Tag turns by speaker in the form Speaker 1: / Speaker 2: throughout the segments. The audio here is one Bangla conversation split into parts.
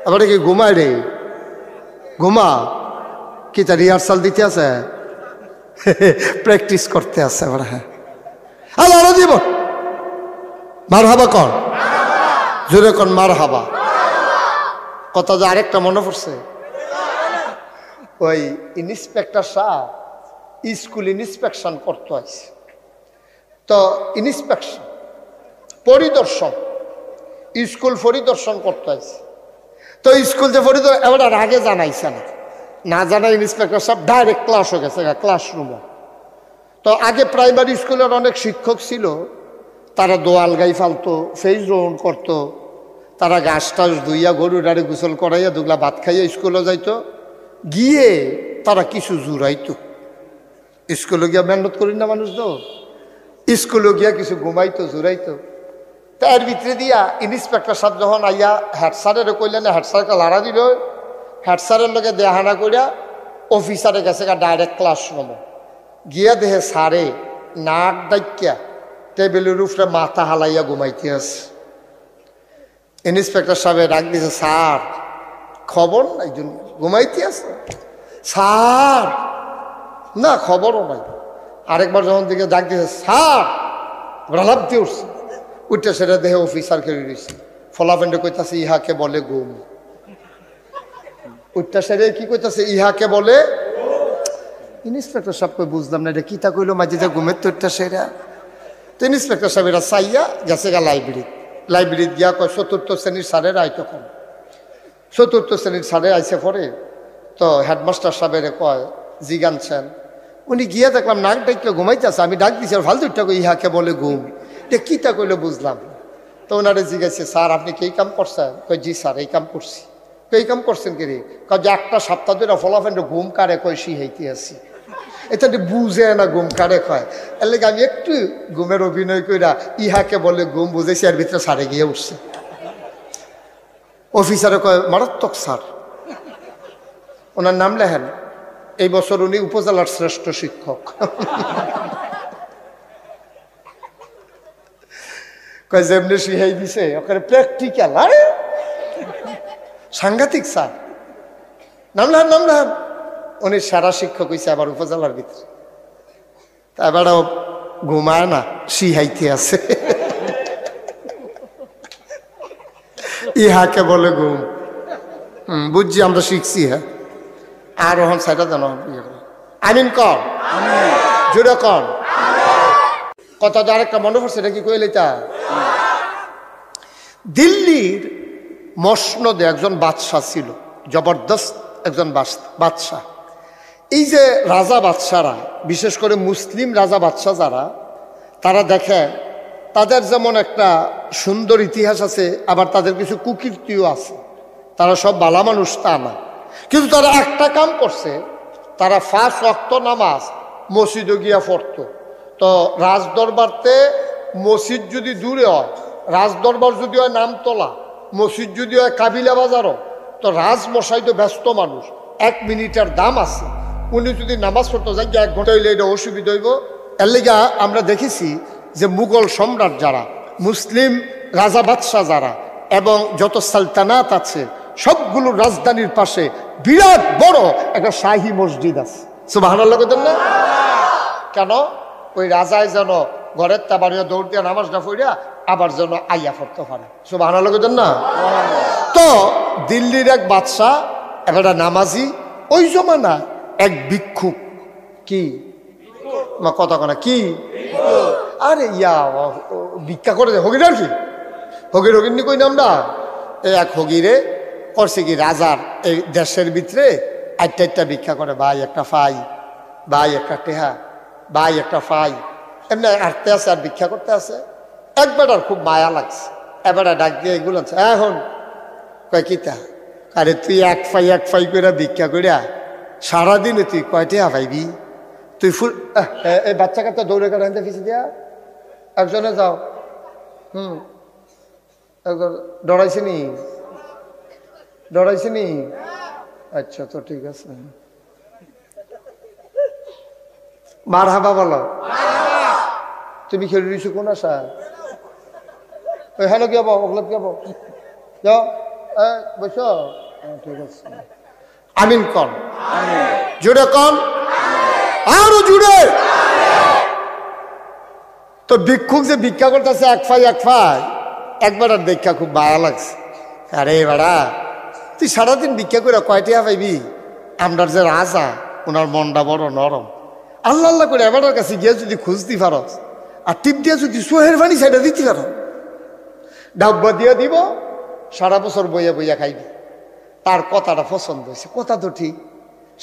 Speaker 1: আবার কি ঘুমায় রে? ঘুমা কি তা রিহার্সাল দিতে আছে? প্র্যাকটিস করতে আছে আবার। হ্যাঁ আল্লাহ দিব মার হাবা কর, জোরে কর মার হাবা। কথা যে আরেকটা মনে পড়ছে, ওই ইন্সপেক্টর সাহেব স্কুল ইন্সপেকশন করতে আছে, তো ইন্সপেকশন পরিদর্শন স্কুল পরিদর্শন করতে আছে। তো স্কুল যে পরিদর্শন এবার আগে জানাইছে না জানাই ইন্সপেক্টর সাহেব ডাইরেক্ট ক্লাস হয়ে গেছে ক্লাসরুমে। তো আগে প্রাইমারি স্কুলের অনেক শিক্ষক ছিল, তারা দোয়াল গাই ফালতো, ফেস রোন করতো, তারা গাছ টাছ ধুইয়া গরু ডাড়ি গোসল করাইয়া দুগলা ভাত খাইয়া স্কুলে যাইতো, গিয়ে তারা কিছু জুড়াইতো। স্কুলে গিয়া মেহনত করি না মানুষ তো, স্কুলে গিয়া কিছু ঘুমাইতো জুড়াইতো। তার ভিতরে দিয়া ইন্সপেক্টর সাহেব যখন আইয়া হেড স্যারের কইলেন, হেড স্যারকে লাড়া দিল, হেড স্যারের লগে দেহানা করিয়া অফিসারে গেছে ডাইরেক্ট ক্লাসরুমে গিয়া দেহে সারে নাক ডাইকিয়া টেবিলের উপরে মাথা হালাইয়া ঘুমাইতে আছে। ইন্সপেক্টর সাহেব ডাক দিয়েছে, স্যার খবর নাই, ঘুমাইতে আছে স্যার, না খবরও নাই। আরেকবার যখন দিকে ডাক দিয়েছে, স্যার লাভ দিয়ে উঠছে, উঠতে সেটা দেহে অফিসার খেলে দিয়েছে। ফলাফেন্ডে কইতাছে ইহাকে বলে ঘুম। উঠতে সেরে কি কইতাছে ইহাকে বলে। ইন্সপেক্টর সাহেব কই বুঝলাম না এটা কিতা কইলো, মাঝে যা ঘুমের তো উঠতে সেরা। তো ইন্সপেক্টর সাহেব এরা চাইয়া গেছে গা লাইব্রেরি গিয়া কয় চতুর্থ শ্রেণীর স্যারের আয়। তখন চতুর্থ শ্রেণীর স্যারের আইসে পরে তো হেডমাস্টার সাহেবের কয় জিগানছেন, উনি গিয়া দেখলাম নাক ডাইকে ঘুমাইতেছে, আমি ডাক দিছি আর ফালতুটা কই ইহাকে বলে ঘুম, এটা কিতা কইলো বুঝলাম। তো ওনারে জিজ্ঞাসা, স্যার আপনি কি এই কাম করছেন? কই জি স্যার এই কাম করছি। এই কাম করছেন কি রে? কয় যে একটা সপ্তাহ ধরে ফলাফেন্ড ঘুম কারে কয় শিহাইতে আছি, এটা বুঝে না ঘুম কারে কয়। এর লেগে আমি একটু ঘুমের অভিনয় কইরা ইহাকে বলে ঘুম বুঝেছি, এর ভিতরে সারে গিয়ে উঠছে। অফিসারে কয় মারাত্মক স্যার, ওনার নাম লেখেন, এই বছর উনি উপজেলার শ্রেষ্ঠ শিক্ষক। কয় যেমনি শিখাই দিছে ওখানে প্র্যাকটিক্যাল, আরে সাংঘাতিক স্যার, নাম লেখেন। উনি সেরা শিক্ষক হয়েছে আবার উপজেলার ভিতরে। তা এবারও ঘুমায় না, শিহাইতে আছে। ইহাকে বলে ঘুম। বুঝছি আমরা শিখছি। হ্যাঁ আর ওখান সাইডা জানো আমিন কর, জুড়ে কর। কথা তো আরেকটা মনে পড়ছে, এটা কি কইলে তা দিল্লির মসনদে একজন বাদশাহ ছিল, জবরদস্ত একজন বাদশাহ। এই যে রাজা বাদশারা, বিশেষ করে মুসলিম রাজা বাদশাহ যারা, তারা দেখে তাদের যেমন একটা সুন্দর ইতিহাস আছে, আবার তাদের কিছু কুকীর্তিও আছে। তারা সব ভালো মানুষ তা না, কিন্তু তারা একটা কাম করছে, তারা 5 ওয়াক্ত নামাজ মসজিদে গিয়া পড়তো। তো রাজদরবারতে মসজিদ যদি দূরে হয়, রাজদরবার যদি হয় নামতলা, মসজিদ যদি হয় কাবিলা বাজারও, তো রাজমশাই তো ব্যস্ত মানুষ, 1 মিনিটের দাম আছে। উনি যদি নামাজ পড়তে যান 1 ঘন্টা হইলে এটা অসুবিধা হইব। এর লেগা আমরা দেখেছি যে মুঘল সম্রাট যারা, মুসলিম রাজা বাদশাহ যারা, এবং যত সালতানাত আছে সবগুলো রাজধানীর পাশে বিরাট বড় একটা শাহী মসজিদ আছে। সুবহানাল্লাহ কইতেন না? কেন? ওই রাজায় যেন ঘরের তাবাড়িয়া দৌড় দিয়ে নামাজটা পড়িয়া আবার যেন আইয়া পড়তে পারে। সুবহানাল্লাহ কইতেন না? তো দিল্লির এক বাদশাহ, একটা নামাজি, ওই জমানা এক ভিক্ষুক, কি কথা কনা কি, আরে ইয়া ভিক্ষা করে হগির আর কি, হগিরনি কই না আমরা। এক হগিরে করছে কি, রাজার এই দেশের ভিতরে 8টা ভিক্ষা করে, ভাই একটা ফাই, ভাই একটা টেহা, ভাই একটা ফাই, এমনি আটতে আছে আর ভিক্ষা করতে আছে। একবার আর খুব মায়া লাগছে, এবার ডাক দিয়ে এগুলো এখন কয় কিতা, আরে তুই এক ফাই করে ভিক্ষা করিয়া সারাদিনে তুই কয়টা পাইবি? তুই ফুল এই বাচ্চা কাচ্চা দৌড়ে কাটা আনতে ফিসে দিয়া একজনে যাও। ডরাইছে নি? আচ্ছা তো ঠিক আছে, মার হাবা বলো। তুমি খেলে দিছো কোন আশা? ওইখানে কি হবো, ওগুলো কি হবো? যাও বসো, ঠিক আছে, আমিন কন, জুড়ে কন, আরো জুড়ে। তো ভিক্ষুক যে ভিক্ষা করতেছে এক ফাই একবার আর দেখা খুব ভালো লাগছে। আরে বাড়া, তুই সারাদিন ভিক্ষা করে কয়টিয়া পাইবি? আমরা যে রাজা, ওনার মনটা বড় নরম। আল্লাহ আল্লাহ করে এবারের কাছে গিয়ে যদি খুঁজতে পারস আর টিপ দিয়ে যদি সোহের পানি সেটা দিতে পারো, ডাব্বা দিয়ে দিব, সারা বছর বইয়া বইয়া খাইবি। তার কথাটা পছন্দ হয়েছে, কথা তো ঠিক।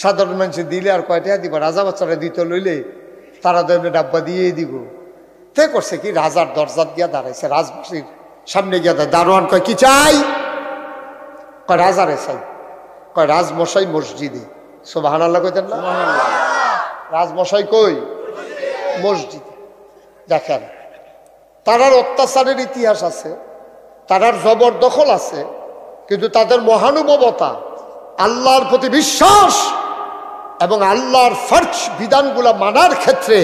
Speaker 1: সাধারণ মানুষের দিলে আর কয়টা দিব, রাজা বাচ্চারা দিতে লইলে তারা দেবে ডাব্বা দিয়েই দিব। তে করছে কি, রাজার দরজাত গিয়া দাঁড়াইছে, রাজবাসীর সামনে গিয়া দারোয়ান কয় কি চাই? কয় রাজারে চাই। কয় রাজমশাই মসজিদে। সুবহানাল্লাহ কইতেন না? রাজমশাই কই? মসজিদে। দেখেন, তারার অত্যাচারের ইতিহাস আছে, তারার জবরদখল আছে, কিন্তু তাদের মহানুভবতা, আল্লাহর প্রতি বিশ্বাস এবং আল্লাহর ফরজ বিধানগুলা মানার ক্ষেত্রে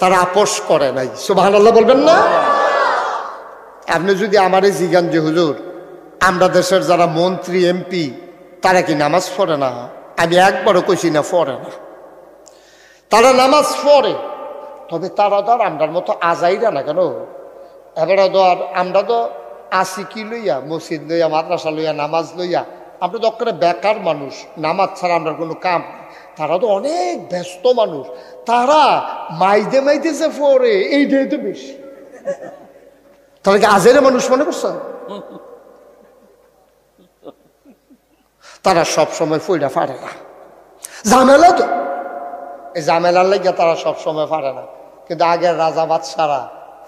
Speaker 1: তারা আপোষ করে নাই। সুবহানাল্লাহ বলবেন না? আপনি যদি আমারে জিজ্ঞান যে হুজুর, আমরা দেশের যারা মন্ত্রী এমপি তারা কি নামাজ পড়ে না? আমি একবারও কইছি না পড়ে না। তারা নামাজ পড়ে, তবে তারা তো আর আমরার মতো আজাইরা না। কেন? এবারে তো আর আমরা তো আসি কি লইয়া, মসজিদ লইয়া, মাদ্রাসা লইয়া, নামাজ লইয়া। আমরা তো অক্ষরে বেকার মানুষ, নামাজ ছাড়া আমরা কোনো কাম। তারা তো অনেক ব্যস্ত মানুষ, তারা মাইদে মাইদে যে পড়ে এইটাই তো বেশি। তাহলে কি আজেরে মানুষ মনে করছে? তারা সব সময় ফইরা পারে না, ঝামেলা তো। এই ঝামেলার লাগিয়া তারা সব সময় পারে না। কিন্তু আগের রাজা বাদশারা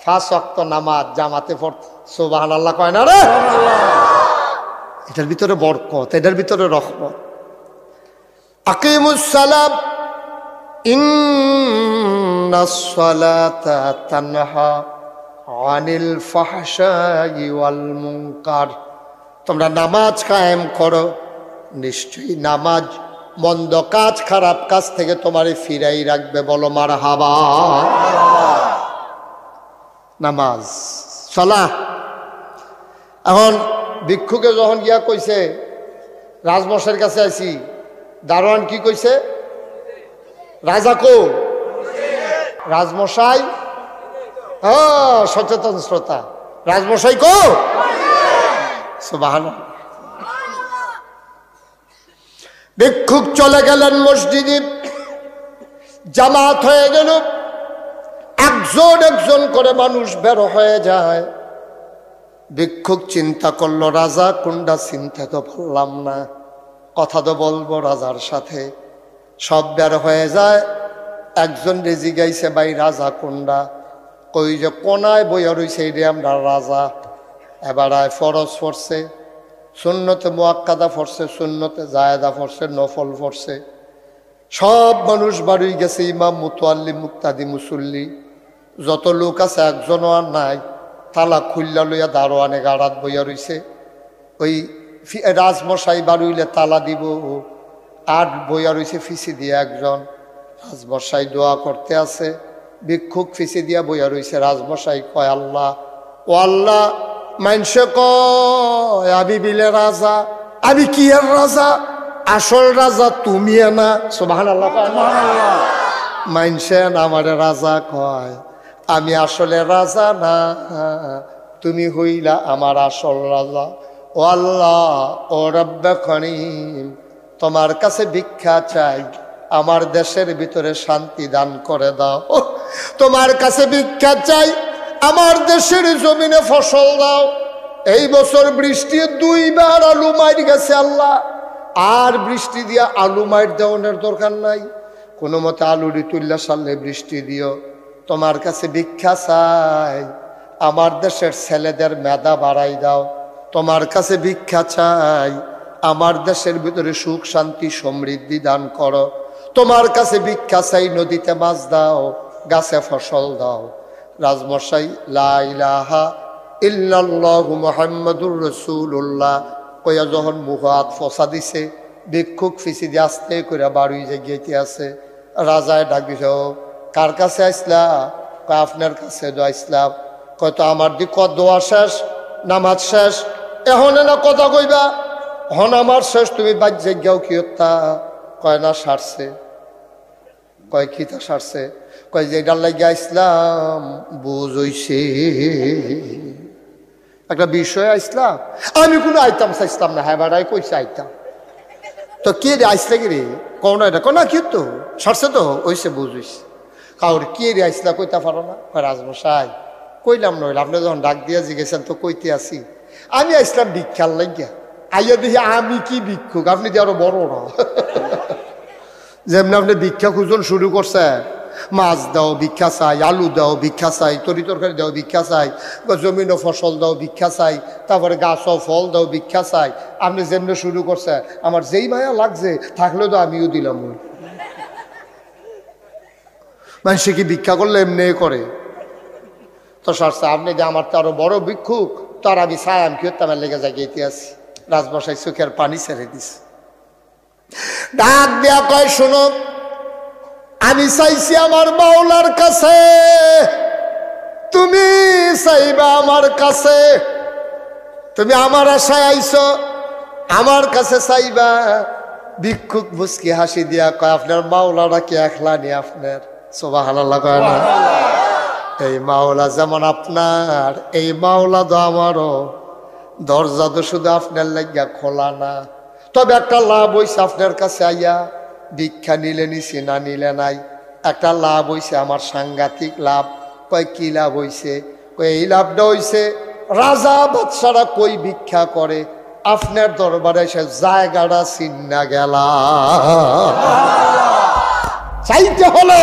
Speaker 1: 5 ওয়াক্ত নামাজ জামাতে পড়ত। সুবহানাল্লাহ কয় না রে? এটার ভিতরে বরকত, এটার ভিতরে রহমত। আকিমুস সালাত ইন্নাস সালাতা তানহা আনিল ফাহশাই ওয়াল মুনকার। তোমরা নামাজ কায়েম করো, নিশ্চয়ই নামাজ মন্দ কাজ, খারাপ কাজ থেকে তোমারে ফিরাই রাখবে। বলো মারহাবা। নামাজ, সালাহ। এখন ভিক্ষুকে যখন গিয়া কইছে রাজমশাইয়ের কাছে আইছি, দারোয়ান কি কইছে? রাজা কো? রাজমশাই। সচেতন শ্রোতা, রাজমশাই কো? সুবহানাল্লাহ। ভিক্ষুক চলে গেলেন মসজিদে, জামাত হয়ে গেল, একজন একজন করে মানুষ বের হয়ে যায়। ভিক্ষুক চিন্তা করলো, রাজা কোনটা? চিন্তা তো বললাম না, কথা তো বলবো রাজার সাথে। সব বের হয়ে যায়, একজন রেজি গাইছে, ভাই রাজা কোনটা? কই যে কোনায় বইয়া রইছে, এইটা আমরা রাজা। এবার ফরজ পড়ছে, সুন্নতে মুআক্কাদা পড়ছে, সুন্নতে জায়েদা পড়ছে, নফল পড়ছে। সব মানুষ বাড়ি গেছে, ইমাম, মুতাল্লি, মুক্তাদি, মুসল্লি যত লোক আছে একজনও আর নাই। তালা খুল্লা লইয়া দারোয়ানে গাড়াত বইয়া রইছে। ওই রাজমশাই বাড়িলে তালা দিব আর বইয়া রইছে ফিসি দিয়ে একজন। রাজমশাই দোয়া করতে আছে, ভিক্ষুক ফিসি দিয়া বইয়া রইছে। রাজমশাই কয়, আল্লাহ, ও আল্লাহ, মানসে কয় আমি বিলে রাজা, আমি কি আর রাজা? আসল রাজা তুমি না। সুবহানাল্লাহ। মানসে আমারে রাজা কয়, আমি আসলে রাজা না, তুমি হইলা আমার আসল রাজা। ও আল্লাহ, ও রব্বে করিম, তোমার কাছে ভিক্ষা চাই, আমার দেশের ভিতরে শান্তি দান করে দাও। তোমার কাছে ভিক্ষা চাই, আমার দেশের জমিনে ফসল দাও। এই বছর বৃষ্টি 2 বার আলু মার গেছে আল্লাহ, আর বৃষ্টি দিয়া আলু মার দেওয়ার দরকার নাই। কোনো মতে আলুরি তুল্লা সালে বৃষ্টি দিও। তোমার কাছে ভিক্ষা চাই, আমার দেশের ছেলেদের মেধা বাড়াই দাও। তোমার কাছে ভিক্ষা চাই, আমার দেশের ভিতরে সুখ শান্তি সমৃদ্ধি দান করো। তোমার কাছে ভিক্ষা চাই, নদীতে মাছ দাও, গাছে ফসল দাও। রাজমশাই লা ইলাহা ইল্লাল্লাহু মুহাম্মাদুর রাসূলুল্লাহ কইয়া যখন মুখ হাত ফসা দিছে, ভিক্ষুক ফিসি দিয়ে আস্তে করে বাড়ি যে গেতে আছে। রাজায় ডাক দিছে, কার কাছে আসলা? আপনার কাছে আসলাম। কয়তো আমার দিক দোয়া শেষ, নামাজ শেষ, এখন না কথা কইবা? হন আমার শেষ তুমি বাজ্যে গেও কি হত্যা কয় না সারছে কয় খিতা সারছে কয় যে ডাল লাগিয়া ইসলাম বুঝ হইছে একটা বিষয় আইসলাম আমি কোনো আইতাম চাইছিলাম না হ্যাঁ বাড়াই কইছে আইতাম তো কে রে আইসলে কি রে কও না এটা কো না কি তো সারছে তো ওইসে বুঝ হইছে কাউর কে রে আইসলা কইতা পারো না রাজমশাই কইলাম নইলে আপনি যখন ডাক দিয়া জিজ্ঞেসেন তো কইতে আসি আমি আইসলাম ভিক্ষার লাগিয়া আইয়া দেখি আমি কি ভিক্ষুক আপনি যে আরো বড় না যেমনি আপনি ভিক্ষা খুঁজন শুরু করছে মাছ দাও ভিক্ষা চাই আলু দাও ভিক্ষা চাই তরি তরকারি দাও ভিক্ষা চাই জমিন ও ফসল দাও ভিক্ষা চাই তারপরে গাছ ও ফল দাও ভিক্ষা চাই আপনি যেমনি শুরু করছে আমার যেই মায়া লাগছে থাকলেও তো আমিও দিলাম মানুষে কি ভিক্ষা করলে এমনি করে তো সারছে আপনি যে আমার তো আরো বড় ভিক্ষুক তো আর আমি চাই আমি কি আমার লেগে যাই গেতে আসি রাজমশাই চোখের পানি ছেড়ে দিছে ডাক দেয়া কয় শোনো আমি চাইছি আমার মাওলার কাছে তুমি চাইবা আমার কাছে তুমি আমার আশায় আইছো আমার কাছে চাইবা ভিক্ষুক মুস্কি হাসি দিয়া কয় আপনার মাওলাটা কি একলা নি আপনার সুবহানাল্লাহ কয় না এই মাওলা যেমন আপনার এই মাওলা তো আমারও দরজা তো শুধু আপনার লাগিয়া খোলা না তবে একটা লাভ হইছে আপনার কাছে আইয়া ভিক্ষা নিলে নিছি না নিলে নাই একটা লাভ হইছে আমার সাংঘাতিক লাভ কয় কি লাভ হইছে কয় এই লাভটা হইছে রাজা বাদশারা কই ভিক্ষা করে আপনার দরবারে এসে জায়গাটা চিন্না গেলা চাইতে হলে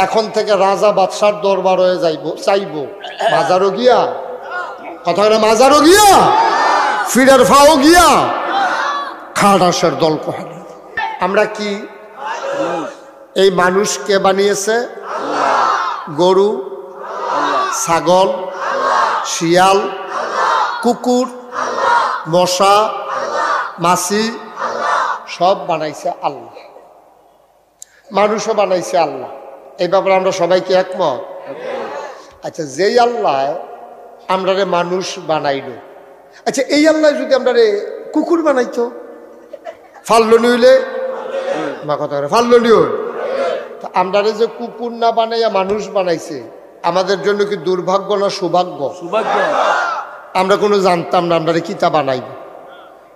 Speaker 1: এখন থেকে রাজা বাদশার দরবার হয়ে চাইবো মাজারও গিয়া কথা মাজারও গিয়া ফিরের ফাও গিয়া খাটাসের দল কহানি আমরা কি এই মানুষকে বানিয়েছে গরু ছাগল শিয়াল কুকুর মশা মাছি সব বানাইছে আল্লাহ মানুষও বানাইছে আল্লাহ এই ব্যাপারে আমরা সবাইকে একমত আচ্ছা যেই আল্লাহ আমরা মানুষ বানাইল আচ্ছা এই আল্লাহ যদি আমরা কুকুর বানাইতো ফাল্লনি হইলে মা কথা ফাল্লনি হই আমরা যে কুকুর না বানাইয়া মানুষ বানাইছে আমাদের জন্য কি দুর্ভাগ্য না সৌভাগ্য সৌভাগ্য আমরা কোনো জানতাম না আমরা কিতা বানাইব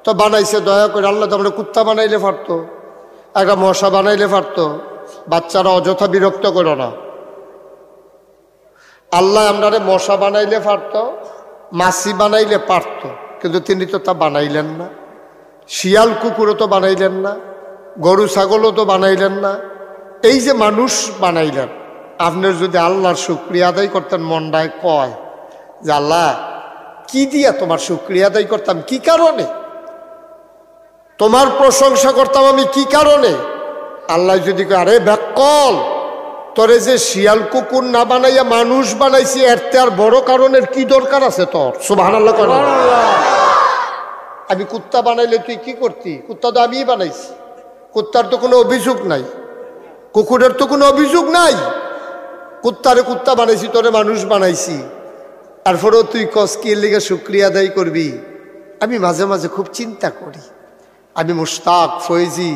Speaker 1: তো বানাইছে দয়া করে আল্লাহ তো আমরা কুত্তা বানাইলে পারতো একটা মশা বানাইলে পারতো বাচ্চারা অযথা বিরক্ত করো না আল্লাহ আমরা মশা বানাইলে পারতো মাছি বানাইলে পারতো কিন্তু তিনি তো তা বানাইলেন না শিয়াল কুকুরও তো বানাইলেন না গরু ছাগলও তো বানাইলেন না এই যে মানুষ বানাইলেন আপনার যদি আল্লাহর শুকরিয়া আদায় করতেন মনটায় কয় যে আল্লাহ কি দিয়া তোমার শুকরিয়া আদায় করতাম কি কারণে তোমার প্রশংসা করতাম আমি কি কারণে আল্লাহ যদি কয় আরে ব্যাকল তোরে যে শিয়াল কুকুর না বানাইয়া মানুষ বানাইছি এর আর বড় কারণের কি দরকার আছে তোর সুবহানাল্লাহ করে আমি কুত্তা বানাইলে তুই কি করতি কুত্তা তো আমিই বানাইছি কুত্তার তো কোনো অভিযোগ নাই কুকুরের তো কোনো অভিযোগ নাই কুত্তারে কুত্তা বানাইছি তোরে মানুষ বানাইছি তারপরেও তুই কস কি লিগে শুকরিয়া আদায় করবি আমি মাঝে মাঝে খুব চিন্তা করি আমি মুশতাক ফয়েজি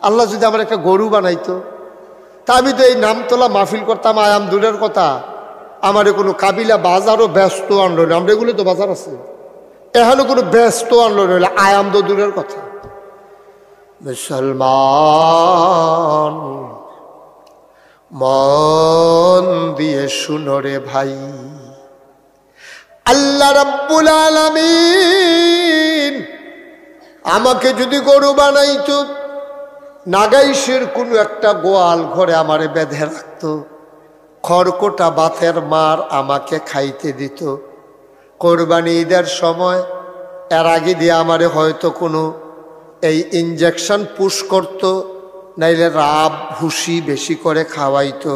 Speaker 1: আল্লাহ যদি আমার একটা গরু বানাইতো তা আমি তো এই নামতলা মাহফিল করতাম আয়াম দূরের কথা আমার কোনো কাবিলা বাজারও ব্যস্ত আনলো না আমরা এগুলো তো বাজার আছে এখানে কোনো ব্যস্ত আনলো নইলে আয়াম তো দূরের কথা মুসলমান মন দিয়ে শুনো রে ভাই আল্লাহ রাব্বুল আলামিন আমাকে যদি গরু বানাইতো নাগাইশের কোনো একটা গোয়াল ঘরে আমারে বেঁধে রাখতো খড়কোটা বাতের মার আমাকে খাইতে দিত কোরবানি ঈদের সময় এর আগে দিয়ে আমারে হয়তো কোনো এই ইঞ্জেকশন পুশ করতো নাইলে রাব ভুসি বেশি করে খাওয়াইতো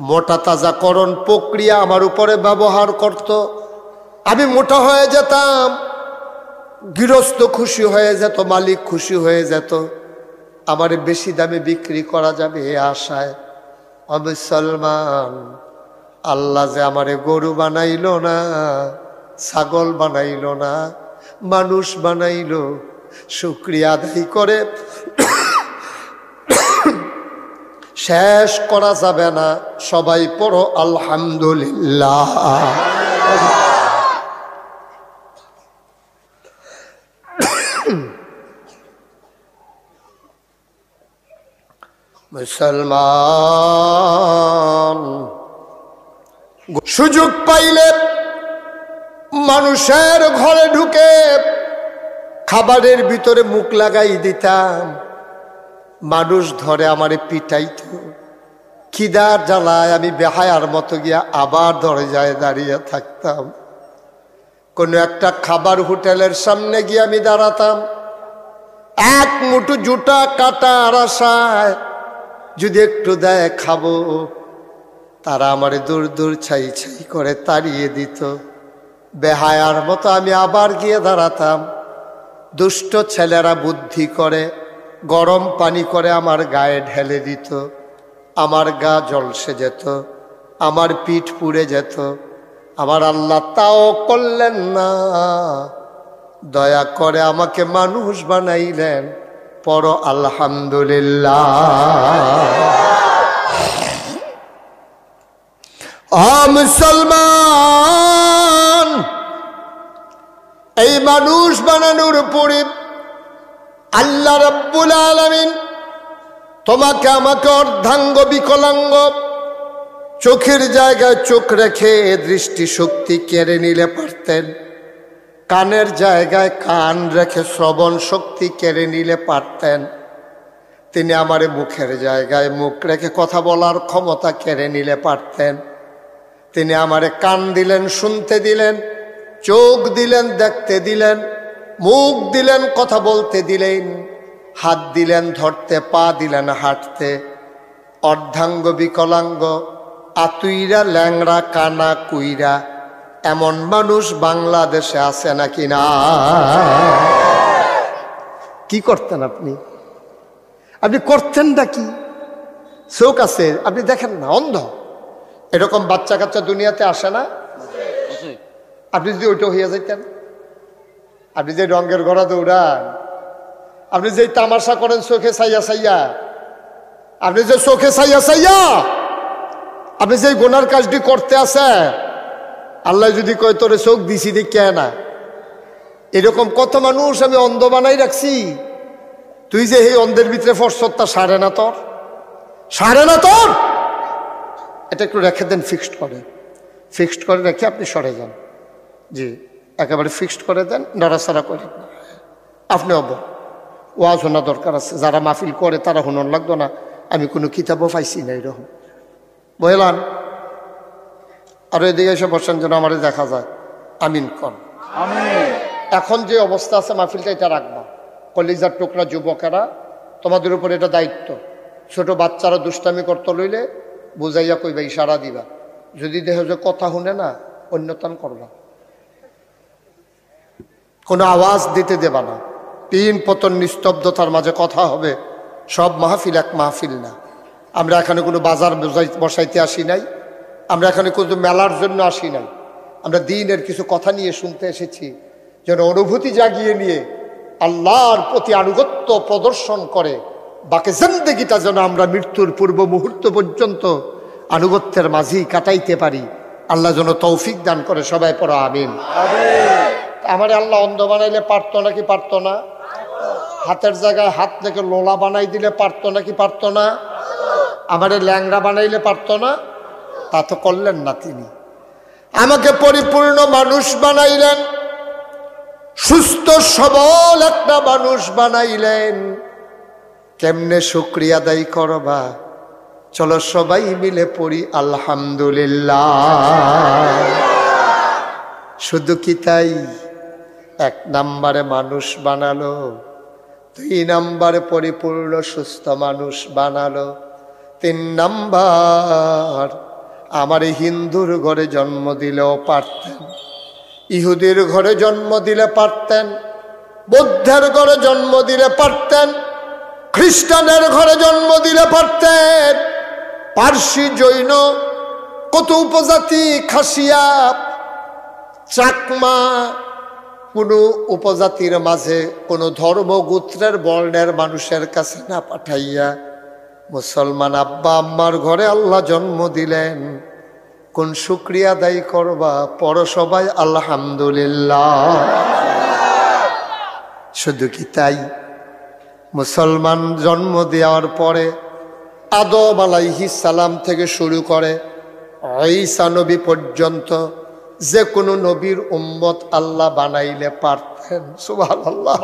Speaker 1: মোটা তাজাকরণ প্রক্রিয়া আমার উপরে ব্যবহার করত আমি মোটা হয়ে যেতাম গৃহস্থ খুশি হয়ে যেত মালিক খুশি হয়ে যেত আমারে বেশি দামে বিক্রি করা যাবে এ আশায় মুসলমান আল্লাহ যে আমারে গরু বানাইল না ছাগল বানাইল না মানুষ বানাইল, শুকরিয়া আদায় করে শেষ করা যাবে না। সবাই পড়ো আলহামদুলিল্লাহ। মুসলমান সুযোগ পাইলে মানুষের ঘরে ঢুকে খাবারের ভিতরে মুখ লাগাই দিতাম, মানুষ ধরে আমারে পিটাইতো। খিদার জ্বালায় আমি বেহায়ার মতো গিয়া আবার দরজায় দাঁড়িয়ে থাকতাম। কোনো একটা খাবার হোটেলের সামনে গিয়ে আমি দাঁড়াতাম, এক মুঠো জুটা কাটার আশায় যদি একটু দেয় খাবো, তারা আমারে দূর দূর ছাই ছাই করে তাড়িয়ে দিত। বেহায়ার মতো আমি আবার গিয়ে দাঁড়াতাম। দুষ্ট ছেলেরা বুদ্ধি করে গরম পানি করে আমার গায়ে ঢেলে দিত, আমার গা জলসে যেত, আমার পিঠ পুড়ে যেত। আমার আল্লাহ তাও করলেন না, দয়া করে আমাকে মানুষ বানাইলেন। পড়ো আলহামদুলিল্লাহ। মুসলমান, এই মানুষ বানানোর পরে আল্লাহ রাব্বুল আলামিন তোমাকে আমাকে অর্ধাঙ্গ বিকলাঙ্গ, চোখের জায়গায় চোখ রেখে দৃষ্টি শক্তি কেড়ে নিলে পারতেন, কানের জায়গায় কান রেখে শ্রবণ শক্তি কেড়ে নিলে পারতেন। তিনি আমারে মুখের জায়গায় মুখ রেখে কথা বলার ক্ষমতা কেড়ে নিলে পারতেন। তিনি আমারে কান দিলেন, শুনতে দিলেন, চোখ দিলেন, দেখতে দিলেন, মুখ দিলেন, কথা বলতে দিলেন, হাত দিলেন ধরতে, পা দিলেন হাঁটতে। অর্ধাঙ্গ বিকলাঙ্গ, আতুইরা, ল্যাংড়া, কানা, কুইরা এমন মানুষ বাংলাদেশে আছে নাকি না? কি করতেন আপনি? আপনি করতেনটা কি? চোখ আছে, আপনি দেখেন না, অন্ধ। এরকম বাচ্চা কাচ্চা দুনিয়াতে আসে না? আপনি যদি ওইটা হইয়া যাইতেন, আপনি যে রঙের ঘোড়া দৌড়ান, আপনি যে তামাশা করেন চোখে চাইয়া চাইয়া, আপনি যে চোখে চাইয়া চাইয়া আপনি যে গুনার কাজটি করতে আছে, আল্লাহ যদি কয় তোরে চোখ দিছি দেখে না, এরকম কত মানুষ আমি অন্ধ বানাই রাখছি। তুই যে এই অন্ধের ভিতরে ফরসতটা সারে না তোর, সারে না তোর। এটা একটু রেখে দেন, ফিক্সড করে, ফিক্সড করে রেখে আপনি সরে যান। জি, একেবারে ফিক্সড করে দেন, নড়াচড়া করে আপনি হব। ওয়াজ শোনা দরকার আছে, যারা মাহফিল করে তারা হুনন লাগতো না। আমি কোনো কিতাবও পাইছি না এরকম, বুঝলাম। আর এদিকে এসে বসেন যেন আমার দেখা যায়। আমিন কর। এখন যে অবস্থা আছে মাহফিলটা এটা রাখবা। কলিজার টুকরা যুবকেরা, তোমাদের উপর এটা দায়িত্ব। ছোট বাচ্চারা দুষ্টামি করতে লইলে বুঝাইয়া কইবা, ইশারা দিবা। যদি দেখো যে কথা শুনে না, অন্যতন করবা, কোনো আওয়াজ দিতে দেবা না। তিন পতন নিস্তব্ধতার মাঝে কথা হবে। সব মাহফিল এক মাহফিল না। আমরা এখানে কোনো বাজার বসাইতে আসি নাই, আমরা এখানে কোনো মেলার জন্য আসি নাই। আমরা দিনের কিছু কথা নিয়ে শুনতে এসেছি, যেন অনুভূতি জাগিয়ে নিয়ে আল্লাহর প্রতি আনুগত্য প্রদর্শন করে বাকি জিন্দেগিটা যেন আমরা মৃত্যুর পূর্ব মুহূর্ত পর্যন্ত আনুগত্যের মাঝেই কাটাইতে পারি। আল্লাহ যেন তৌফিক দান করে। সবাই পড়ো আমিন। আমার আল্লাহ অন্ধ বানাইলে পারতো নাকি পারতো না? হাতের জায়গায় হাত থেকে লোলা বানাই দিলে পারতো নাকি পারতো না? আমারে ল্যাংড়া বানাইলে পারতো না? তা তো করলেন না তিনি। আমাকে পরিপূর্ণ মানুষ বানাইলেন, সুস্থ সবল একটা মানুষ বানাইলেন। কেমনে শুকরিয়া আদায় করবা? চলো সবাই মিলে পড়ি আলহামদুলিল্লাহ। শুধু কি তাই? এক নম্বরে মানুষ বানালো, দুই নম্বরে পরিপূর্ণ সুস্থ মানুষ বানালো, তিন নম্বর আমার হিন্দুর ঘরে জন্ম দিলেও পারতেন, ইহুদির ঘরে জন্ম দিলে পারতেন, বৌদ্ধের ঘরে জন্ম দিলে পারতেন, খ্রিস্টানের ঘরে জন্ম দিলে পারতেন, পার্সি, জৈন, কত উপজাতি, খাসিয়া, চাকমা, কোনো উপজাতির মাঝে কোনো ধর্মগোত্রের বর্ণের মানুষের কাছে না পাঠাইয়া মুসলমান আব্বা আম্মার ঘরে আল্লাহ জন্ম দিলেন। কোন শুকরিয়া আদায় করবা? পর সবাই আলহামদুলিল্লাহ। শুধু কি তাই? মুসলমান জন্ম দেওয়ার পরে আদম আলাইহিস সালাম থেকে শুরু করে ঈসা নবী পর্যন্ত যে কোনো নবীর উম্মত আল্লাহ বানাইলে পারতেন। সুবহানাল্লাহ।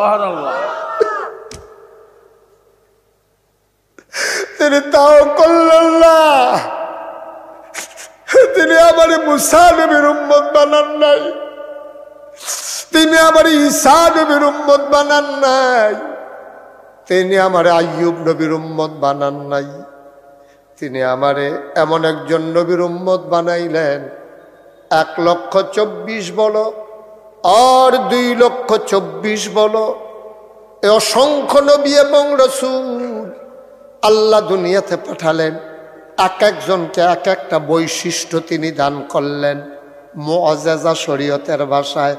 Speaker 1: তিনি তাও করলেন না। তিনি আমার মুসা নবীর উম্মত বানান নাই, তিনি আমার ঈসা নবীর উম্মত বানান নাই, তিনি আমার আইয়ুব নবীর উম্মত বানান নাই, তিনি আমারে এমন একজন নবীর উম্মত বানাইলেন 1,24,000 বলো আর 2,24,000 বলো, এ অসংখ্য নবী এবং রাসূল আল্লাহ দুনিয়াতে পাঠালেন। এক একজনকে এক একটা বৈশিষ্ট্য তিনি দান করলেন। মুআজ্জাজা শরীয়তের ভাষায়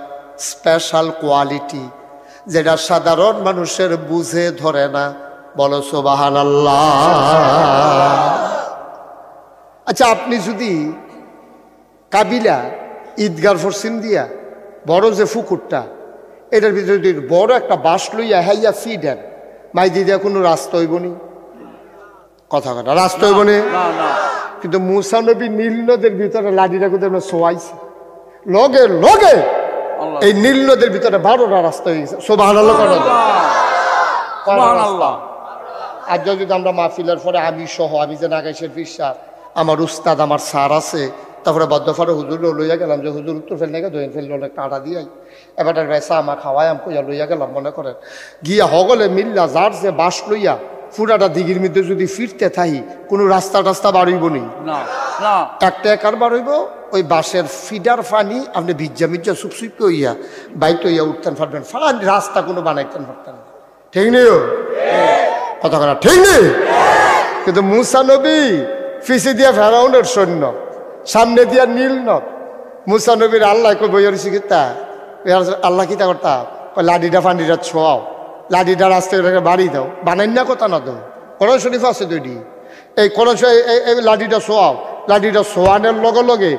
Speaker 1: স্পেশাল কোয়ালিটি, যেটা সাধারণ মানুষের বুঝে ধরে না। বলো সুবহানাল্লাহ। আচ্ছা, আপনি যদি কাবিলা ঈদগার ফরসিন দিয়া বড় যে ফুকুরটা, এটার ভিতরে যদি বড় একটা বাঁশ লইয়া হাইয়া ফি দেন, মাই দিয়া কোনো রাস্তা হইবনি? কথা কথা রাস্তা হইবনি। কিন্তু মুসা নবী নীল নদের ভিতরে লাঠিটা কোথাও শোয়াইছে, লগে লগে এই নীল নদের ভিতরে 12টা রাস্তা হয়ে গেছে। সুবহানাল্লাহ। আর যদি আমরা মাহফিলের পরে আমি সহ, আমি যে নাগাইশের ফিসার, আমার উস্তাদ আমার স্যার আছে, তারপরে বদ্ধফারে হুজুর লইয়া গেলাম যে হুজুর উত্তর ফেল নাকি দইন ফেল কাটা দিয়াই এবার বেসা আমার খাওয়াই আমি কইয়া লইয়া গেলাম, মনে করেন গিয়া হগলে মিল্লা যার যে বাস লইয়া পুরাটা দিঘির মধ্যে যদি ফিরতে থাকি, কোনো রাস্তা টাস্তা বাড়ইব নি, একটা একার বাড়ইব। ওই বাসের ফিডার ফানি আপনি ভিজ্জা মিজ্জা সুপসুপ হইয়া বাইক হইয়া উঠতেন পারবেন, ফান রাস্তা কোনো বানাইতেন পারতেন না। ঠিক নেই? কথা কথা ঠিক নেই? কিন্তু মুসা নবী ফিসে দিয়া ফেরাউনের সৈন্য, সামনে দিয়া নীল নদ। মুসা নবীর আল্লাহ কই বইয়া রয়েছে কিতা, আল্লাহ কিতা করতা, লাডিটা ফান্ডিটা ছোঁয়াও, লাডিটা রাস্তায় বাড়ি দাও, বানাই না কথা না তো। কোরআন শরীফ আছে তৈরি, এই কোরআন এই লাডিটা ছোঁয়াও, লাডিটা ছোঁয়ানোর লগে লগে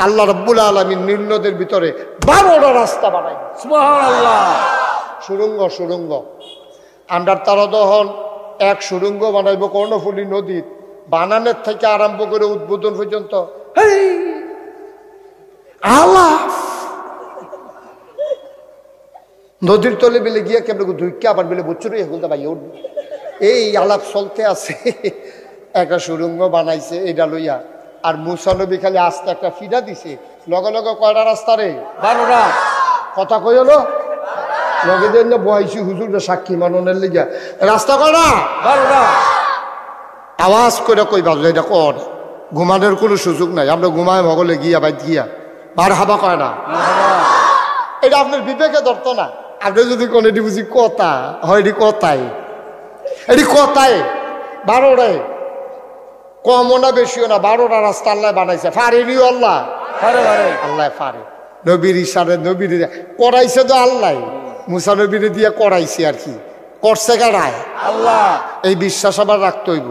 Speaker 1: আল্লাহ রাব্বুল আলামিন নীল নদের ভিতরে 12টা রাস্তা বানাই। সুবহানাল্লাহ। সুরঙ্গ সুরঙ্গ আমরা তারা তখন এক সুরঙ্গ বানাইব কর্ণফুলী নদীর, বানানোর থেকে আরম্ভ করে উদ্বোধন পর্যন্ত আলাপ নদীর তলে বেলে গিয়ে কেমন ধুইকে আবার বেলে বছর এগুলো ভাই উঠবে, এই আলাপ চলতে আছে। একটা সুরঙ্গ বানাইছে এটা লইয়া, আর মুসা নবী খালি আস্তে একটা ফিডা দিছে, লগে লগে কয়টা রাস্তা রে? 12টা। কথা কই হলো? লগে দিন বহাইছি হুজুর সাক্ষী মাননের লিগা, রাস্তা কয়টা? 12টা। আওয়াজ করে কই বাজলো, এটা কর, ঘুমানোর কোনো সুযোগ নাই। আমরা ঘুমায় মগলে গিয়া বাইত গিয়া বার হাবা কয় না, এটা আপনার বিবেকে ধরতো না। আপনি যদি কোন এটি বুঝি কথা হয়, এটি কথাই, এটি কথাই 12টায় কমও না বেশিও না, 12টা রাস্তা আল্লাহ বানাইছে। ফারেনি আল্লাহ, আল্লাহ ফারে। নবীর ইশারে নবীর করাইছে তো আল্লাহ, মুসা নবীর দিয়ে করাইছে আর কি, করছে কারায় আল্লাহ। এই বিশ্বাস আবার রাখতে হইব।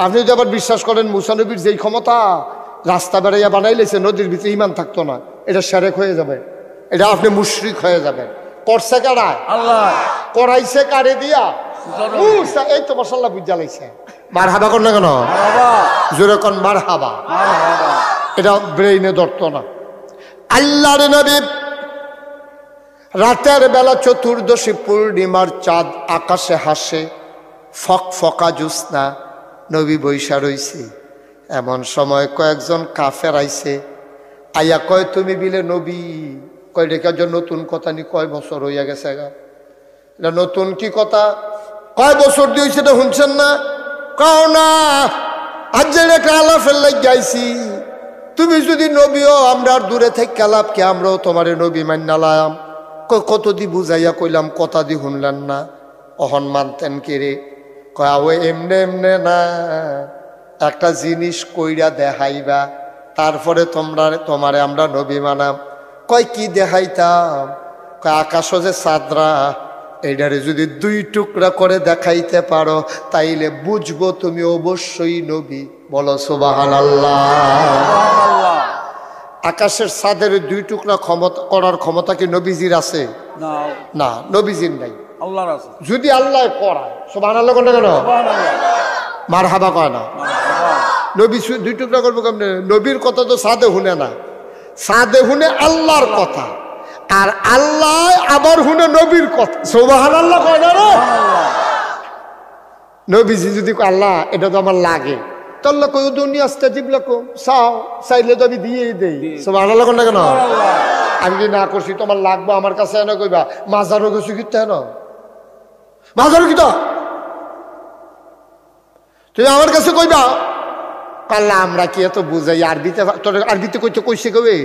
Speaker 1: আপনি যদি আবার বিশ্বাস করেন মুসা নবীর যেই ক্ষমতা, রাস্তা বেড়াইয়া বানাইলেছে, নদীর ভিতরে ইমান থাকতো না, এটা সেরেক হয়ে যাবে, এটা আপনি মুশরিক হয়ে যাবেন। করছে কারায় আল্লাহ, করাইছে কারে দিয়া? এই তো মাশাআল্লাহ বুঝা লাইছে। মারহাবা কর না কেন? জোরে কোন মারহাবা। এটা ব্রেইনে ধরতো না। আল্লাহর নবী রাতের বেলা চতুর্দশী পূর্ণিমার চাঁদ আকাশে হাসে, ফক ফকা জ্যোৎস্না, নবী বৈশা রইছে। এমন সময় কয়েকজন কাফের আইছে, আইয়া কয় তুমি বিলে নবী? কয় রেখা নতুন কথা নি, কয় বছর হইয়া গেছে গা, এটা নতুন কি কথা? কয় বছর দিয়েছে এটা শুনছেন না? কও না, আজ যে একটা আলাপের লাগ গাইছি, তুমি যদি নবীও আমরা আর দূরে থেকে আলাপ কে, আমরাও তোমারে নবী মান্নালাম। কত দি বুঝাইয়া কইলাম, কথা দি শুনলেন না, অহন মানতেন কে রে? কয় আও এমনে এমনে না, একটা জিনিস কইরা দেখাইবা, তারপরে তোমারে আমরা নবী মানাম। কয় কি দেখাইতাম? আকাশও যে চাঁদরা, এইটারে যদি 2 টুকরা করে দেখাইতে পারো তাইলে বুঝবো তুমি অবশ্যই নবী। বলো সুবহানাল্লাহ। আকাশের চাঁদের 2 টুকরা ক্ষমতা করার ক্ষমতা কি নবীজির আছে? না, নবীজির নাই, আল্লাহর আছে। যদি আল্লাহ করায়, সুবহানাল্লাহ কোনটা কেন? মারহাবা কয় না। নবী 2 টুকরা করবো কেমনে? নবীর কথা তো চাঁদে শুনে না, চাঁদে শুনে আল্লাহর কথা, আর আল্লাহ আবার শুনে নবীর কথা। সুবহানাল্লাহ কয় না রে? নবীজি যদি আল্লাহ এটা তো আমার লাগে, তাহলে কই দুনিয়া আস্তাজিব লাকুম, চাও, চাইলে তো আমি দিয়েই দেই। সুবহানাল্লাহ কোনটা কেন? আমি যদি না করছি তোমার লাগবে, আমার কাছে এনে কইবা মাজারও কিছু কিনতে হেন, মাজারও কিতা তুমি আমার কাছে কইবা। পাল্লা আমরা কি এত বুঝাই? আরবিতে তোর আরবিতে কইতে কইছে কবে?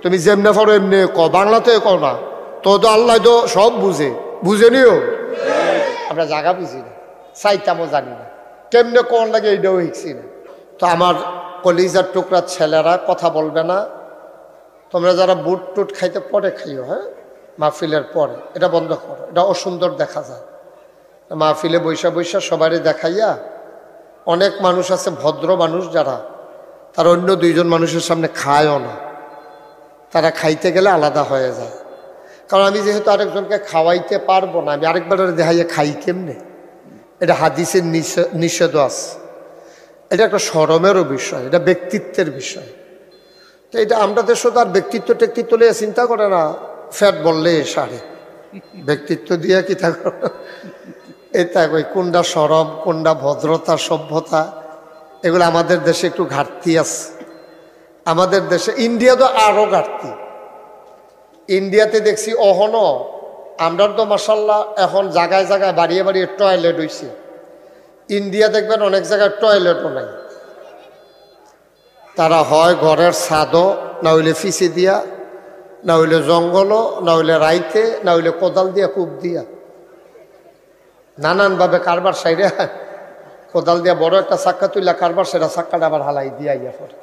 Speaker 1: তুমি যেমনে পারো এমনি ক, বাংলাতে কও না। তো তো আল্লাহ তো সব বুঝে নিও। আমরা জায়গা বুঝি না, চাইতামও জানি না, কেমনে কোন লাগে এইটাও শিখছি না। তো আমার কলিজার টুকরা ছেলেরা কথা বলবে না। তোমরা যারা বুট টুট খাইতে পরে খাইও, হ্যাঁ, মাহফিলের পরে এটা বন্ধ করো, এটা অসুন্দর দেখা যায়। মাহফিলে বৈশা বৈশা সবারই দেখাইয়া, অনেক মানুষ আছে ভদ্র মানুষ যারা, তারা অন্য 2 জন মানুষের সামনে খায়ও না, তারা খাইতে গেলে আলাদা হয়ে যায়। কারণ আমি যেহেতু আরেকজনকে খাওয়াইতে পারবো না, আমি আরেকবার দেখাইয়া খাই কেমনে? এটা হাদিসের নিষেধ আছে। এটা একটা শরমেরও বিষয়, এটা ব্যক্তিত্বের বিষয়। তো এটা আমরা দেশে তো আর ব্যক্তিত্ব টেক্তিত্ব নিয়ে চিন্তা করে না, ফ্যাট বললে সারে ব্যক্তিত্ব দিয়ে কি থাকো, এটা কই কোনটা শরম, কোনটা ভদ্রতা, সভ্যতা, এগুলো আমাদের দেশে একটু ঘাটতি আছে। আমাদের দেশে, ইন্ডিয়া তো আরো ঘাটতি। ইন্ডিয়াতে দেখছি অহনো, আমরা তো মাশাআল্লাহ এখন জায়গায় জায়গায় বাড়িয়ে বাড়িয়ে টয়লেট হইছে। ইন্ডিয়া দেখবেন অনেক জায়গায় টয়লেটও নাই। তারা হয় ঘরের ছাদও, না হইলে ফিসে দিয়া, না হইলে জঙ্গলও, না হইলে রাইতে, না হইলে কোদাল দিয়া, কূপ দিয়া, নানানভাবে কারবার সাইডে কোদাল দিয়া বড় একটা চাক্কা তুইলা কারবার, সেটা চাক্কাটা আবার হালাই দিয়া ইয়া পরে।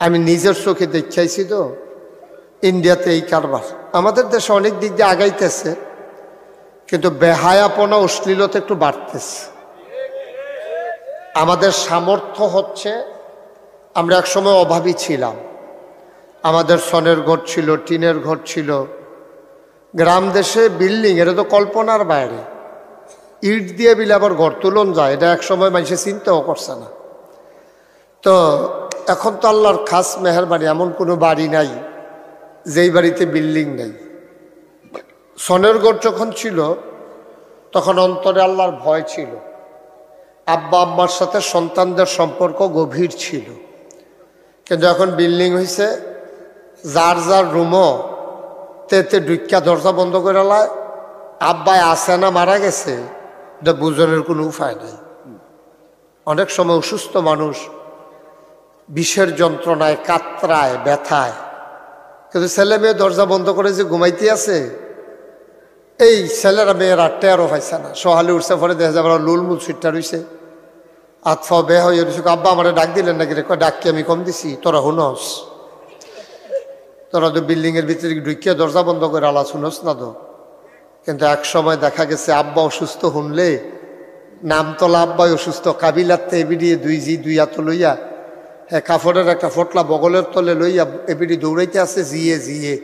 Speaker 1: আমি নিজের চোখে দেখাইছি তো ইন্ডিয়াতে এই কারবার। আমাদের দেশে অনেক দিক দিয়ে আগাইতেছে, কিন্তু বেহায়াপনা, অশ্লীলতা একটু বাড়তেছে। আমাদের সামর্থ্য হচ্ছে, আমরা একসময় অভাবী ছিলাম, আমাদের সনের ঘর ছিল, টিনের ঘর ছিল, গ্রাম দেশে বিল্ডিং, এটা তো কল্পনার বাইরে। ইট দিয়ে বিলে আবার ঘর তুলন যায়, এটা একসময় মানুষে চিন্তাও করছে না। তো এখন তো আল্লাহর খাস মেহেরবানি, এমন কোনো বাড়ি নাই যেই বাড়িতে বিল্ডিং নেই। সনের ঘর যখন ছিল তখন অন্তরে আল্লাহর ভয় ছিল, আব্বা আম্মার সাথে সন্তানদের সম্পর্ক গভীর ছিল। কিন্তু এখন বিল্ডিং হয়েছে, যার যার রুমও তেতে ঢুকিয়া দরজা বন্ধ করে লায়, আব্বায় আছে না মারা গেছে এটা বুঝনের কোনো উপায় নাই। অনেক সময় অসুস্থ মানুষ বিষের যন্ত্রণায় কাতরায়, ব্যথায়, কিন্তু ছেলে মেয়ে দরজা বন্ধ করে যে ঘুমাইতে আছে, এই ছেলেরা মেয়েরা টেরও পাইছে না। সহালে উঠছে, পরে দেখা যাবে লুলমুল সুইটটা রয়েছে, আতফা বে হয়ে রয়েছে। আব্বা আমার ডাক দিলেন নাকি রে? ডাককে আমি কম দিছি, তোরা হুনস, তোরা তো বিল্ডিংয়ের ভিতরে ঢুকিয়ে দরজা বন্ধ করে আলা শুনস না তো। কিন্তু এক সময় দেখা গেছে আব্বা অসুস্থ শুনলে, নামতলা আব্বাই অসুস্থ, কাবিলাতে এবিডি 2 হাত লইয়া, হ্যাঁ, কাপড়ের একটা ফটলা বগলের তলে লইয়া এবিডি দৌড়াইতে আছে, জিয়ে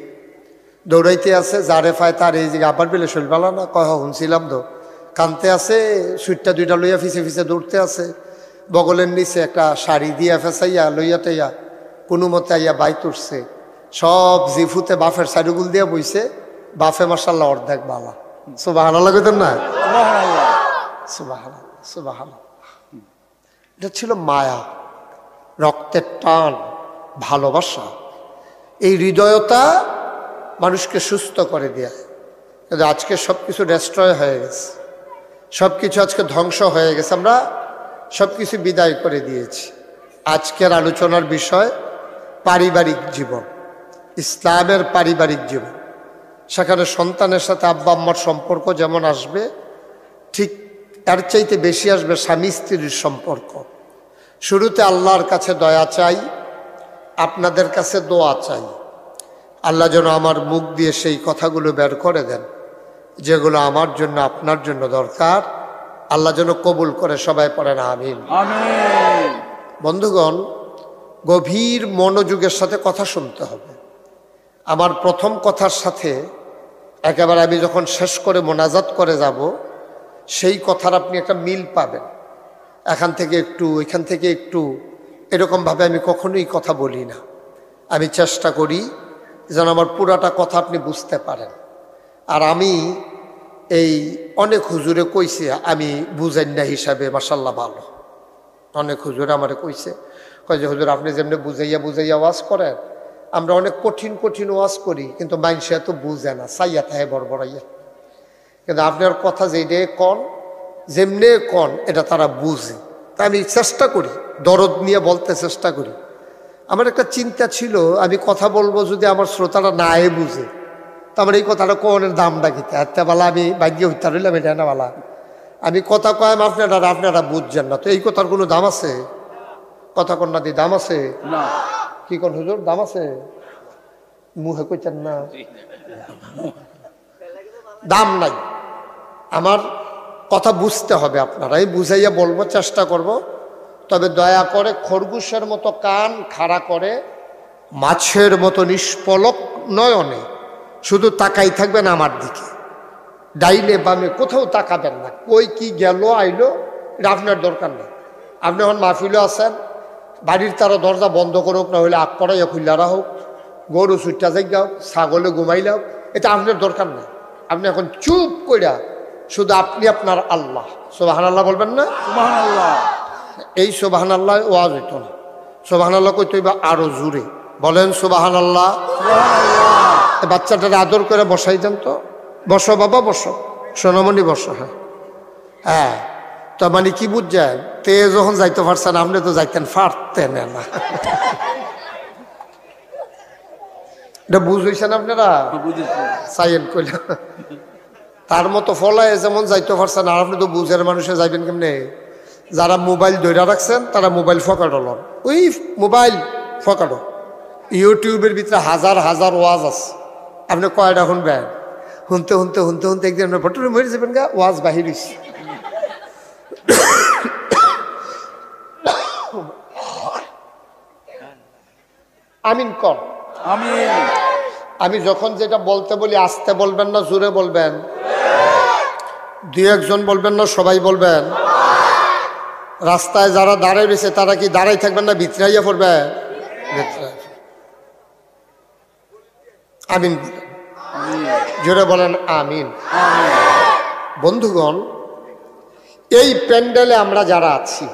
Speaker 1: দৌড়াইতে আছে, যারে পায় তার এই যে আবার বেলে শৈলবালা না কয় শুনছিলাম তো, কানতে আছে, সুইটটা 2টা লইয়া ফিসে ফিসে দৌড়তে আছে, বগলের নিচে একটা শাড়ি দিয়া ফেসাইয়া লইয়া টাইয়া কোনো মতে আইয়া বাইত উঠছে। সব জিফুতে বাফের সাইডুগুল দিয়া বইছে, বাফে মাশাআল্লাহ অর্ধেক বালা। সুবহানাল্লাহ কইতেন না? সুবহানাল্লাহ, সুবহানাল্লাহ। এটা ছিল মায়া, রক্তের টান, ভালোবাসা। এই হৃদয়তা মানুষকে সুস্থ করে দেয়। কিন্তু আজকে সব কিছু ডেস্ট্রয় হয়ে গেছে, সব কিছু আজকে ধ্বংস হয়ে গেছে, আমরা সব কিছু বিদায় করে দিয়েছি। আজকের আলোচনার বিষয় পারিবারিক জীবন, ইসলামের পারিবারিক জীবন। সেখানে সন্তানের সাথে আব্বা আম্মার সম্পর্ক যেমন আসবে, ঠিক এর চাইতে বেশি আসবে স্বামী স্ত্রীর সম্পর্ক। শুরুতে আল্লাহর কাছে দয়া চাই, আপনাদের কাছে দোয়া চাই। আল্লাহ যেন আমার মুখ দিয়ে সেই কথাগুলো বের করে দেন যেগুলো আমার জন্য আপনার জন্য দরকার। আল্লাহ যেন কবুল করে, সবাই পড়েন আমিন।
Speaker 2: আমিন।
Speaker 1: বন্ধুগণ, গভীর মনোযোগের সাথে কথা শুনতে হবে। আমার প্রথম কথার সাথে একেবারে আমি যখন শেষ করে মোনাজাত করে যাব, সেই কথার আপনি একটা মিল পাবেন। এখান থেকে একটু, এখান থেকে একটু, এরকমভাবে আমি কখনোই কথা বলি না। আমি চেষ্টা করি যেন আমার পুরাটা কথা আপনি বুঝতে পারেন। আর আমি এই অনেক হুজুরে কইছে আমি বুঝেন না হিসাবে মাশাল্লাহ ভালো। অনেক হুজুরে আমারে কইছে, কয় যে হুজুর আপনি যেমনি বুঝাইয়া বুঝাইয়া ওয়াজ করেন, আমরা অনেক কঠিন কঠিন ওয়াজ করি কিন্তু মানুষ এত বুঝে না, চাইয়া থাকে বড়বড়াইয়া। কিন্তু আপনার কথা যেটা কন, যেমনে কন, এটা তারা বুঝে। তা আমি চেষ্টা করি, দরদ নিয়ে বলতে চেষ্টা করি। আমার একটা চিন্তা ছিল, আমি কথা বলবো যদি আমার শ্রোতারা নাই বুঝে, তো আমার এই কথাটা কোনের দামটা কিতে এত বেলা আমি বাগ্যে হইতে রইলাম, এটা না বেলা আমি কথা কয়াম আপনারা বুঝছেন না, তো এই কথার কোনো দাম আছে? কথা কন্যা দিয়ে দাম আছে? কি কোন হুজুর দাম আছে? মুহে কইতেন না, দাম নাই। আমার কথা বুঝতে হবে আপনারা, এই বুঝাইয়া বলবো, চেষ্টা করব। তবে দয়া করে খরগোশের মতো কান খাড়া করে মাছের মতো নিষ্পলক নয়নে শুধু তাকাই থাকবেন আমার দিকে, ডাইনে বামে কোথাও তাকাবেন না। কই কি গেল আইলো এটা আপনার দরকার নেই। আপনি এখন মাহফিলে আছেন, বাড়ির তারা দরজা বন্ধ করুক, না হলে আগ পড়াইয়া খুললারা হোক, গরু ছুটটা যাইগাও, ছাগলে ঘুমাইলাও, এটা আপনার দরকার নেই। আপনি এখন চুপ কইরা শুধু আপনি আপনার আল্লাহ সুবহানাল্লাহ বলবেন না?
Speaker 2: সুবহানাল্লাহ।
Speaker 1: এই সুবহানাল্লাহ ওয়াজ হইতো না, সুবহানাল্লাহ কইতে হইবা আরো জোরে, বলেন সুবহানাল্লাহ। বাচ্চাটার আদর করে বসাই দেন তো, বসো বাবা বসো, সোনামণি বসো। হ্যাঁ হ্যাঁ, তো মানে কি বুঝছেন, তে যখন যাইতে পারছেন আপনি তো যাইতেন পারতেন না। এটা বুঝ হইছেন আপনারা? সাইয়েন কইল তার মতো ফলায় যেমন যাইতে পারছেন, আর আপনি তো বুঝের মানুষে যাইবেন কেমনে? যারা মোবাইল ধরে রাখছেন তারা মোবাইল ফকাড়ো লন, ওই মোবাইল ফকাড়ো। ইউটিউবের ভিতরে হাজার হাজার ওয়াজ আছে, আপনি কয়টা শুনবেন? শুনতে শুনতে শুনতে শুনতে একদিন আপনার ভট্টরে মরে যাবেন গা, ওয়াজ বাহির হইছে। আমিন কর। আমি যখন যেটা বলতে বলি আস্তে বলবেন না জোরে বলবেন? দুই একজন বলবেন না সবাই বলবেন? রাস্তায় যারা দাঁড়ায় রয়েছে তারা কি দাঁড়াই থাকবেন না ভিতরাইয়া পড়বে? আমিন জোরে বলেন আমিন। বন্ধুগণ, এই প্যান্ডেলে আমরা যারা আছি,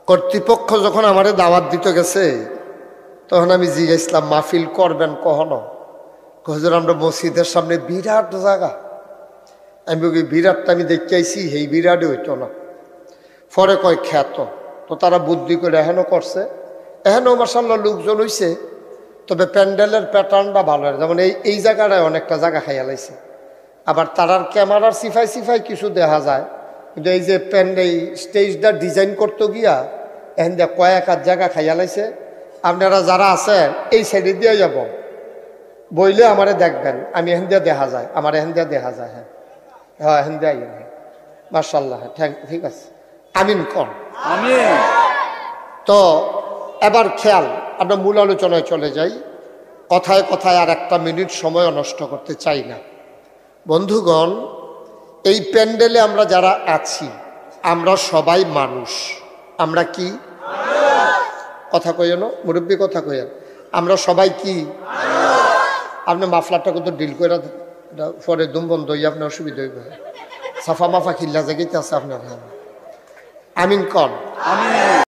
Speaker 1: কর্তৃপক্ষ যখন আমারে দাওয়াত দিতে গেছে তখন আমি জিজ্ঞাসলাম মাহফিল করবেন কখনো? হুজুর আমরা মসজিদের সামনে বিরাট জায়গা, আমি ওই বিরাটটা আমি দেখতে আইছি, এই বিরাটই হইতো না। পরে কয় খ্যাত, তো তারা বুদ্ধি করে এখনও করছে, এখনও মাশাআল্লাহ লোকজন হইছে। তবে প্যান্ডেলের প্যাটার্নটা ভালো, যেমন এই জায়গাটায় অনেকটা জায়গা খাইয়া লাইছে। আবার তারার ক্যামেরার সিফাই সিফাই কিছু দেখা যায়, কিন্তু এই যে এই স্টেজটা ডিজাইন করতে গিয়া এখন দিয়ে কয়েক হাত জায়গা খাইয়া লাইছে। আপনারা যারা আছেন এই সাইডে দিয়ে যাব, বইলে আমারে দেখবেন, আমি এখান দিয়ে দেখা যায়, আমার এখান দিয়ে দেখা যায়। হ্যাঁ হ্যাঁ, এখান দিয়ে আইন। মাশাআল্লাহ, ঠিক আছে, আমিন কর। তো এবার খেয়াল, আমরা মূল আলোচনায় চলে যাই। কথায় কথায় আর একটা মিনিট সময় নষ্ট করতে চাই না। বন্ধুগণ, এই প্যান্ডেলে আমরা যারা আছি আমরা সবাই মানুষ। আমরা কি কথা কইন, মুরব্বী কথা কইন, আমরা সবাই কি? আপনি মাফলারটা কত ডিল করে পরে দুম বন্ধ হইয়া আপনার অসুবিধা হইবে, সাফা মাফা খিল্লা জায়গাতে আছে আপনার। আমিন কন।